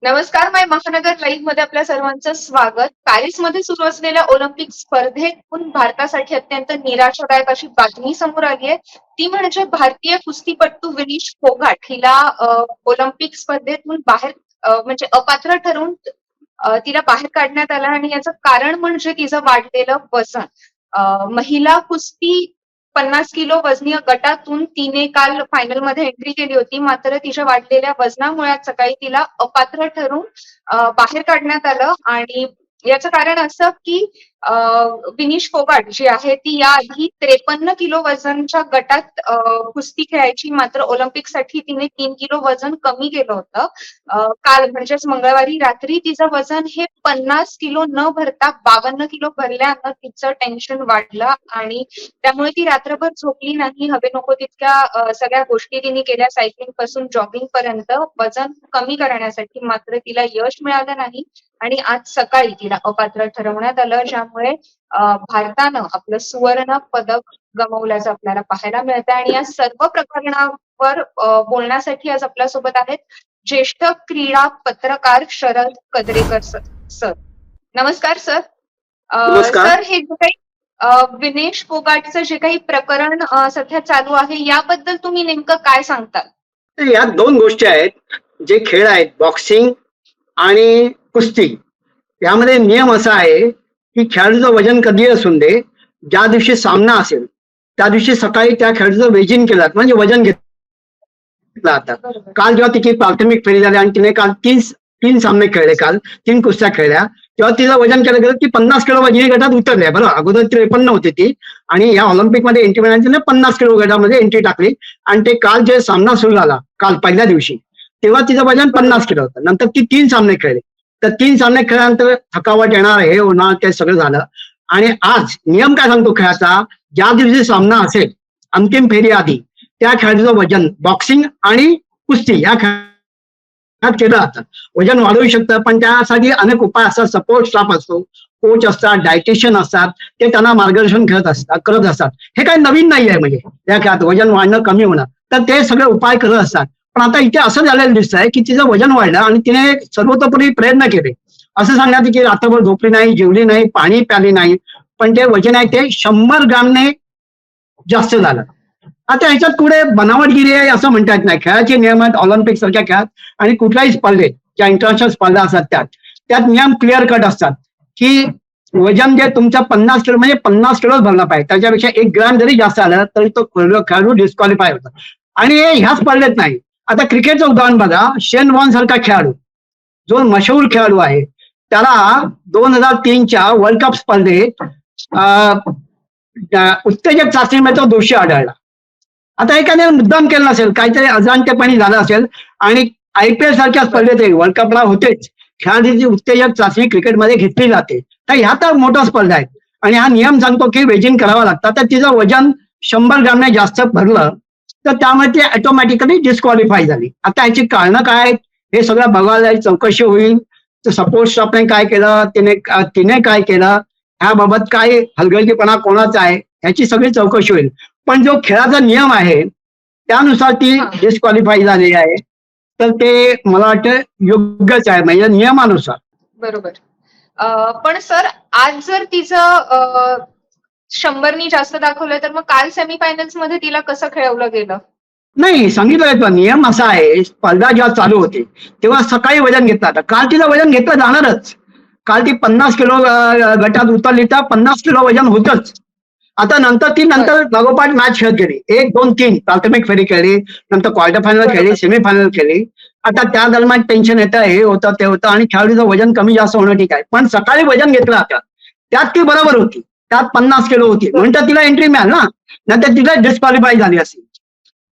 नमस्कार, माय महानगर लाईव्ह मध्ये आपल्या सर्वांचं स्वागत. पॅरिसमध्ये सुरू असलेल्या ऑलिम्पिक स्पर्धेतून भारतासाठी अत्यंत निराशादायक अशी बातमी समोर आली आहे. ती म्हणजे भारतीय कुस्तीपटू विनीश फोगाट हिला ऑलिम्पिक स्पर्धेतून बाहेर म्हणजे अपात्र ठरवून तिला बाहेर काढण्यात आलं आणि याचं कारण म्हणजे तिचं वाढलेलं वजन. महिला कुस्ती 50 किलो वजनीय गटातून तिने काल फायनलमध्ये एंट्री केली होती. मात्र तिच्या वाढलेल्या वजनामुळे आज सकाळी तिला अपात्र ठरून बाहेर काढण्यात आलं आणि याचं कारण असं की विनीश फोगाट जी आहे ती याआधी 53 किलो वजनच्या गटात कुस्ती खेळायची. मात्र ऑलिम्पिकसाठी तिने 3 किलो वजन कमी केलं होतं. काल म्हणजेच मंगळवारी रात्री तिचं वजन हे 50 किलो न भरता 52 किलो भरल्यानं तिचं टेन्शन वाढलं आणि त्यामुळे ती रात्रभर झोपली नाही. हवे नको तितक्या सगळ्या गोष्टी तिने केल्या, सायकलिंग पासून जॉगिंग पर्यंत वजन कमी करण्यासाठी. मात्र तिला यश मिळालं नाही आणि आज सकाळी तिला अपात्र ठरवण्यात आलं, ज्यामुळे भारतानं आपलं सुवर्ण पदक गमावल्याचं आपल्याला पाहायला मिळतं. आणि या सर्व प्रकरणावर बोलण्यासाठी आज आपल्यासोबत आहेत ज्येष्ठ क्रीडा पत्रकार शरद कदरेकर सर. नमस्कार सर. नमस्कार. सर, हे जे काही विनेश फोगाटचं जे काही प्रकरण सध्या चालू आहे याबद्दल तुम्ही नेमकं काय सांगताल? यात दोन गोष्टी आहेत. जे खेळ आहेत बॉक्सिंग आणि कुस्ती, यामध्ये नियम असा आहे की खेळाडूचं वजन कधी असून दे, ज्या दिवशी सामना असेल त्या दिवशी सकाळी त्या खेळाडूचं वेजिंग केलं जातं, म्हणजे वजन घेतलं जातं. काल जेव्हा तिची प्राथमिक फेरी झाली आणि तिने काल तीन सामने खेळले, काल 3 कुस्त्या खेळल्या, तेव्हा तिचं वजन केलं गेलं की 50 किलो वजनी गटात उतरले. बरोबर, अगोदर 53 होती ती आणि या ऑलिम्पिकमध्ये एंट्री मिळाली, 50 किलो गटामध्ये एंट्री टाकली. आणि ते काल जे सामना सुरू झाला काल पहिल्या दिवशी, तेव्हा तिचं वजन 50 किलो होतं. नंतर ती 3 सामने खेळले, तर 3 सामने खेळल्यानंतर थकावट येणार, हे होणार, ते सगळं झालं. आणि आज नियम काय सांगतो खेळाचा, ज्या दिवशी सामना असेल अंतिम फेरी आधी, त्या खेळाडूचं वजन बॉक्सिंग आणि कुस्ती या केलं जातं. वजन वाढवू शकतं, पण त्यासाठी अनेक उपाय असतात. सपोर्ट स्टाफ असतो, कोच असतात, डायटिशियन असतात, ते त्यांना मार्गदर्शन करत असतात. हे काही नवीन नाही आहे, म्हणजे या खेळात वजन वाढणं कमी होणं, तर ते सगळे उपाय करत असतात. पण आता इथे असं झालेलं दिसतंय की तिचं वजन वाढलं आणि तिने सर्वतोपरी प्रयत्न केले. असं सांगण्यात की रात्रभर झोपली नाही, जेवली नाही, पाणी प्याली नाही, पण ते वजन आहे ते 100 ग्रामने जास्त झालं. आता ह्याच्यात पुढे बनावटगिरी आहे असं म्हणता येत नाही. खेळाचे नियम आहेत ऑलिम्पिक सारख्या खेळात आणि कुठल्याही स्पर्धेत, ज्या इंटरनॅशनल स्पर्धा असतात त्यात नियम क्लिअर कट असतात की वजन जे तुमचं 50 किलो म्हणजे 50 किलोच भरला पाहिजे. त्याच्यापेक्षा 1 ग्रॅम जरी जास्त आलं तरी तो खेळाडू डिस्क्वालिफाय होतो. आणि हे ह्या स्पर्धेत नाही. आता क्रिकेटचं उदाहरण बघा. शेन वॉर्न सारखा खेळाडू, जो मशहूर खेळाडू आहे, त्याला 2003च्या वर्ल्ड कप स्पर्धेत उत्तेजक चाचणीमध्ये तो दोषी आढळला. आता एखाद्याने मुद्दाम केलं नसेल, काहीतरी अजाणतेपणी झालं असेल. आणि IPL सारख्या स्पर्धेत वर्ल्ड कपला होतेच खेळाडूची उत्तेजक चाचणी क्रिकेटमध्ये घेतली जाते. तर ह्या तर मोठ्या स्पर्धा आहेत आणि हा नियम सांगतो की वेजिंग करावं लागतं. तर तिचं वजन 100 ग्रामने जास्त भरलं तर त्यामुळे ती ऑटोमॅटिकली डिस्क्वालिफाय झाली. आता ह्याची कारणं काय आहेत हे सगळं बघायला चौकशी होईल. तर सपोर्ट स्टाफने काय केलं, तिने काय केलं, ह्याबाबत काय हलगर्जीपणा कोणाचा आहे ह्याची सगळी चौकशी होईल. पण जो खेळाचा नियम आहे त्यानुसार ती डिस्क्वालिफाय झालेली आहे. तर ते मला वाटतं योग्यच आहे, म्हणजे नियमानुसार. बरोबर. पण सर, आज जर तिचं 100नी जास्त दाखवलं तर मग काल सेमीफायनल्स मध्ये तिला कसं खेळवलं गेलं? नाही, सांगितलं नियम असा आहे. स्पर्धा जेव्हा चालू होती तेव्हा सकाळी वजन घेतलं जातं. काल तिचं वजन घेतलं जाणारच. काल ती 50 किलो गटात उतरली तर 50 किलो वजन होतच. आता नंतर लागोपाठ मॅच खेळत गेली. 1, 2, 3 प्राथमिक फेरी खेळली, नंतर क्वार्टर फायनल खेळली, सेमीफायनल खेळली. आता त्या दरम्यान टेन्शन येतं, हे होतं, ते होतं आणि खेळाडूचं वजन कमी जास्त होणं ठीक आहे. पण सकाळी वजन घेतलं जातं त्यात ती बरोबर होती. त्यात 50 किलो होती म्हणून तिला एंट्री मिळाली ना, नंतर तिला डिस्क्वालिफाय झाली असती.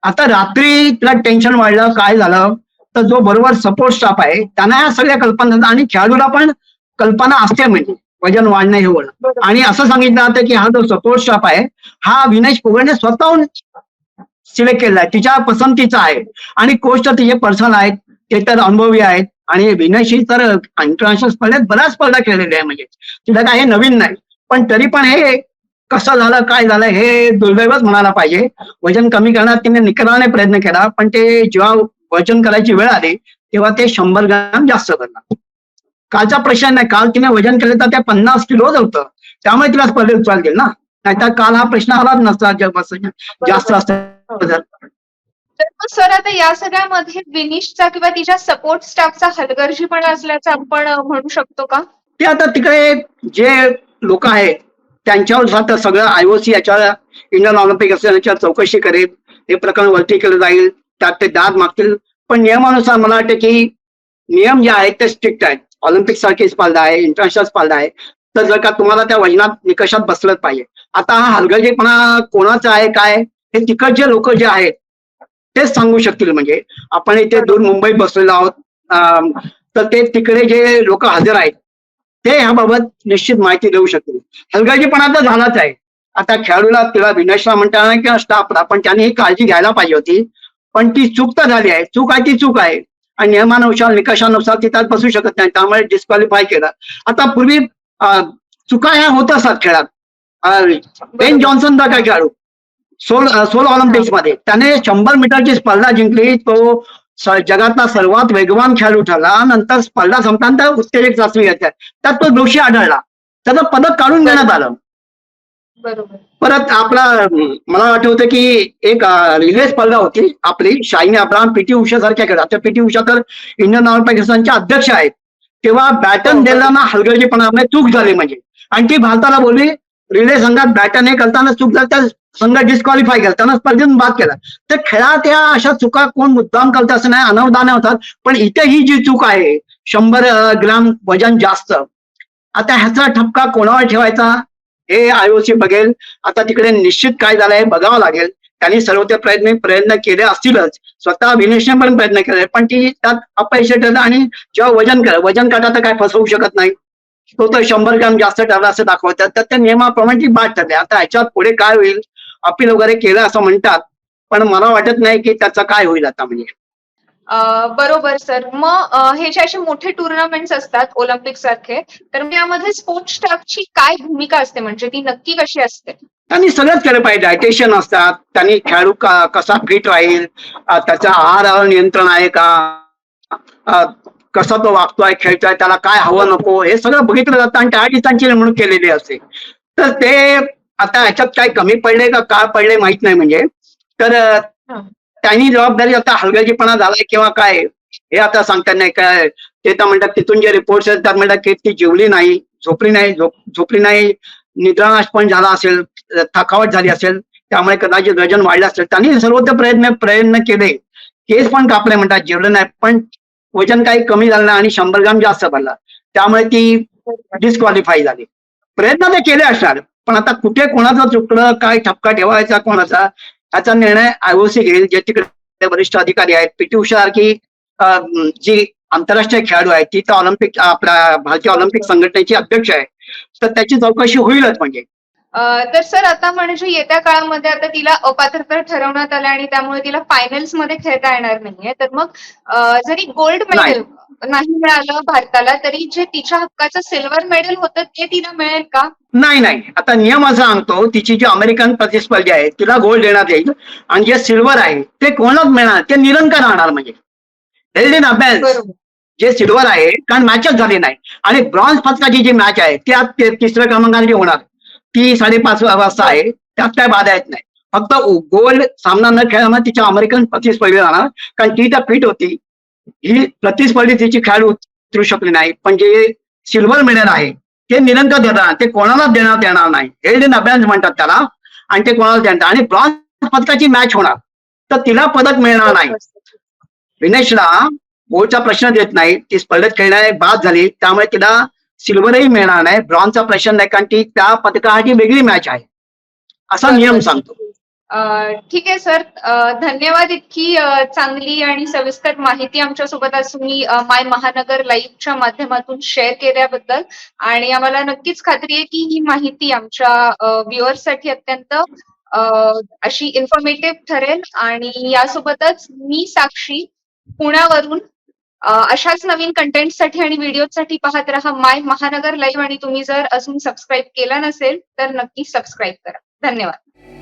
आता रात्री तिला टेन्शन वाढलं, काय झालं, तर जो बरोबर सपोर्ट स्टाफ आहे त्यांना या सगळ्या कल्पना आणि खेळाडूला पण कल्पना असते, म्हणजे वजन वाढणं हे होणं. आणि असं सांगितलं जातं की हा जो सपोर्ट स्टाफ आहे हा विनेश फोगाटने स्वतःहून सिलेक्ट केलेला आहे, तिच्या पसंतीचा आहे. आणि कोच तर तिचे पर्सनल आहेत, ते तर अनुभवी आहेत. आणि विनेश ही तर इंटरनॅशनल स्पर्धेत बऱ्याच स्पर्धा खेळलेल्या आहे, म्हणजे तिला काय हे नवीन नाही. पण तरी पण हे कसं झालं, काय झालं, हे दुर्दैवच म्हणायला पाहिजे. वजन कमी करण्यात तिने निकराने प्रयत्न केला, पण ते जेव्हा वजन करायची वेळ आली तेव्हा ते 100 ग्रॅम जास्त भरणार. कालचा प्रश्न नाही, काल तिने वजन केलं तर ते 50 किलो होतं, त्यामुळे तिला स्पर्धेत चालतील ना, नाहीतर काल हा प्रश्न आलाच नसता जास्त असतं जर. तर मग सर आता या सगळ्यामध्ये विनिशचा किंवा तिच्या सपोर्ट स्टाफचा हलगर्जीपणा असल्याचं आपण म्हणू शकतो का? ते आता तिकडे जे लोक आहेत त्यांच्यावर आता सगळं आयओसी याच्या इंडियन ऑलिम्पिक असोसिएशनच्या चौकशी करेल, हे प्रकरण वरती केलं जाईल, त्यात ते दाद मागतील. पण नियमानुसार मला वाटतं की नियम जे आहेत ते स्ट्रिक्ट आहेत. ऑलिम्पिक सारखी स्पर्धा आहे, इंटरनॅशनल स्पर्धा आहे, तर जर का तुम्हाला त्या वजनात निकषात बसलंच पाहिजे. आता हा हलगर्जीपणा कोणाचा आहे काय हे तिकडचे लोक जे आहेत तेच सांगू शकतील. म्हणजे आपण इथे दूर मुंबईत बसलेलो आहोत, तर ते तिकडे जे लोक हजर आहेत ते ह्याबाबत निश्चित माहिती देऊ शकतील. हलगर्जीपणा तर झालाच आहे. आता खेळाडूला तिला विनशला म्हणता येणार किंवा स्टाफला, पण त्यांनी ही काळजी घ्यायला पाहिजे होती. पण ती चूक तर झाली आहे, चूक आहे ती चूक आहे आणि नियमानुसार निकषानुसार ती त्यात बसू शकत नाही, त्यामुळे डिस्क्वालिफाय केलं. आता पूर्वी चुका ह्या होत असतात खेळात. बेन जॉन्सन काय खेळाडू सोल ऑलिम्पिक्स मध्ये त्याने 100 मीटरची स्पर्धा जिंकली, तो जगातला सर्वात वेगवान खेळाडू ठरला. नंतर स्पर्धा संपल्यानंतर उत्तेजक चाचणी घेतल्या, त्यात तो दोषी आढळला, त्याचं पदक काढून घेण्यात आलं. बरोबर. परत आपला मला आठवतं की एक रिले स्पर्धा होती आपली, शाहिनी अब्राहम पीटी उषा सारख्या खेळात. आता पीटी उषा तर इंडियन ऑलिम्पिक असोसिएशनच्या अध्यक्ष आहेत. तेव्हा बॅटन देताना हलगर्जीपणामुळे चूक झाली म्हणजे, आणि ती भारताला बोलली रिले संघात बॅटन हे करताना चूक झाली, त्या संघ डिस्क्वालिफाय केला, त्यांना स्पर्धेतून बाद केला. तर खेळात या अशा चुका कोण मुद्दाम करत असं नाही, अनवधाने होतात. पण इथे ही जी चूक आहे 100 ग्राम वजन जास्त, आता ह्याचा ठपका कोणावर ठेवायचा हे आयओसी बघेल. आता तिकडे निश्चित काय झालंय बघावं लागेल. त्यांनी सर्व ते प्रयत्न केले असतीलच, स्वतः विनेशने पण प्रयत्न केले, पण ती त्यात अपयश ठरलं. आणि जेव्हा वजन काटा तर काय फसवू शकत नाही, तो तर 100 ग्रॅम जास्त ठरला असं दाखवतात, तर त्या नियमाप्रमाणे ती बाद ठरली. आता ह्याच्यात पुढे काय होईल, अपील वगैरे केलं असं म्हणतात, पण मला वाटत नाही की त्याचं काय होईल आता. म्हणजे बरोबर सर. मग हे जे असे मोठे टुर्नामेंट्स असतात ऑलिम्पिक सारखे, तर मग यामध्ये स्पोर्ट्स स्टाफची काय भूमिका असते, म्हणजे ती नक्की कशी असते? त्यांनी सगळंच केलं पाहिजे. डायटेशियन असतात, त्यांनी खेळाडू कसा फिट राहील, त्याचा आहारावर नियंत्रण आहे का, कसा तो वागतोय खेळतोय, त्याला काय हवं नको हे सगळं बघितलं जातं, आणि त्यासाठी त्यांची नेमणूक केलेली असते. तर ते आता ह्याच्यात काय कमी पडले का काय पडले माहित नाही. म्हणजे तर त्यांनी जबाबदारी, आता हलगर्जीपणा झालाय किंवा काय हे आता सांगता नाही काय. ते तर म्हणतात तिथून जे रिपोर्ट्स आहेत त्यात म्हणतात की ती जेवली नाही, झोपली नाही, निद्रानाश पण झाला असेल, थकावट झाली असेल, त्यामुळे कदाचित वजन वाढलं असेल. त्यांनी सर्व ते प्रयत्न केले, केस पण कापले म्हणतात, जेवलं नाही, पण वजन काही कमी झालं नाही आणि 100 ग्राम जास्त भरला, त्यामुळे ती डिस्क्वालिफाय झाली. प्रयत्न ते केले असणार, पण आता कुठे कोणाचं चुकलं, काय ठपका ठेवायचा कोणाचा, याचा निर्णय आयओसी घेईल, जे तिकडे वरिष्ठ अधिकारी आहेत. पीटी उषा सारखी जी आंतरराष्ट्रीय खेळाडू आहे ती तर ऑलिम्पिक आपल्या भारतीय ऑलिम्पिक संघटनेची अध्यक्ष आहे, तर त्याची चौकशी होईलच. म्हणजे तर सर आता म्हणजे येत्या काळामध्ये आता तिला अपात्रता ठरवण्यात आलं आणि त्यामुळे तिला फायनल्स मध्ये खेळता येणार नाहीये, तर मग जरी गोल्ड मेडल नाही मिळालं भारताला, तरी जे तिच्या हक्काचं सिल्वर मेडल होतं ते तिला मिळेल का? नाही, आता नियम असा सांगतो, तिची जी अमेरिकन प्रतिस्पर्धी आहे तिला गोल्ड देण्यात येईल, आणि जे सिल्वर आहे ते कोणालाच मिळणार, ते निरंकार राहणार. म्हणजे हेल्ड इन अबॅन्स जे सिल्वर आहे, कारण मॅचच झाली नाही, आणि ब्रॉन्झ पदकाची जी मॅच आहे ती आज 3ऱ्या क्रमांकाची होणार, ती 5:30 वाजता आहे, त्यात काय बाधा येत नाही. फक्त गोल्ड सामना न खेळल्यामुळे तिच्या अमेरिकन प्रतिस्पर्धी राहणार, कारण ती तर फिट होती. ही प्रतिस्पर्धी तिची खेळाडू उतरू शकली नाही. पण जे सिल्वर मेडल आहे ते निरंतर देणार, ते कोणालाच देण्यात येणार नाही. हेल्ड इन अबॅन्स म्हणतात त्याला, आणि ते कोणाला देणार. आणि ब्रॉन्झ पदकाची मॅच होणार, तर तिला पदक मिळणार नाही. विनेशला गोल्डचा प्रश्न देत नाही, ती स्पर्धेत खेळण्याने बाद झाली, त्यामुळे तिला सिल्वरही मिळणार नाही, ब्रॉन्झचा प्रश्न नाही, कारण ती त्या पदकासाठी वेगळी मॅच आहे, असा नियम सांगतो. ठीक आहे सर, धन्यवाद. इतकी चांगली आणि सविस्तर माहिती आमच्यासोबत आज तुम्ही माय महानगर लाईव्हच्या माध्यमातून शेअर केल्याबद्दल, आणि आम्हाला नक्कीच खात्री आहे की ही माहिती आमच्या व्ह्युअर्ससाठी अत्यंत अशी इन्फॉर्मेटिव्ह ठरेल. आणि यासोबतच मी साक्षी पुण्यावरून अशाच नवीन कंटेंटसाठी आणि व्हिडिओसाठी पाहत रहा माय महानगर लाईव्ह, आणि तुम्ही जर अजून सबस्क्राईब केला नसेल तर नक्की सबस्क्राईब करा. धन्यवाद.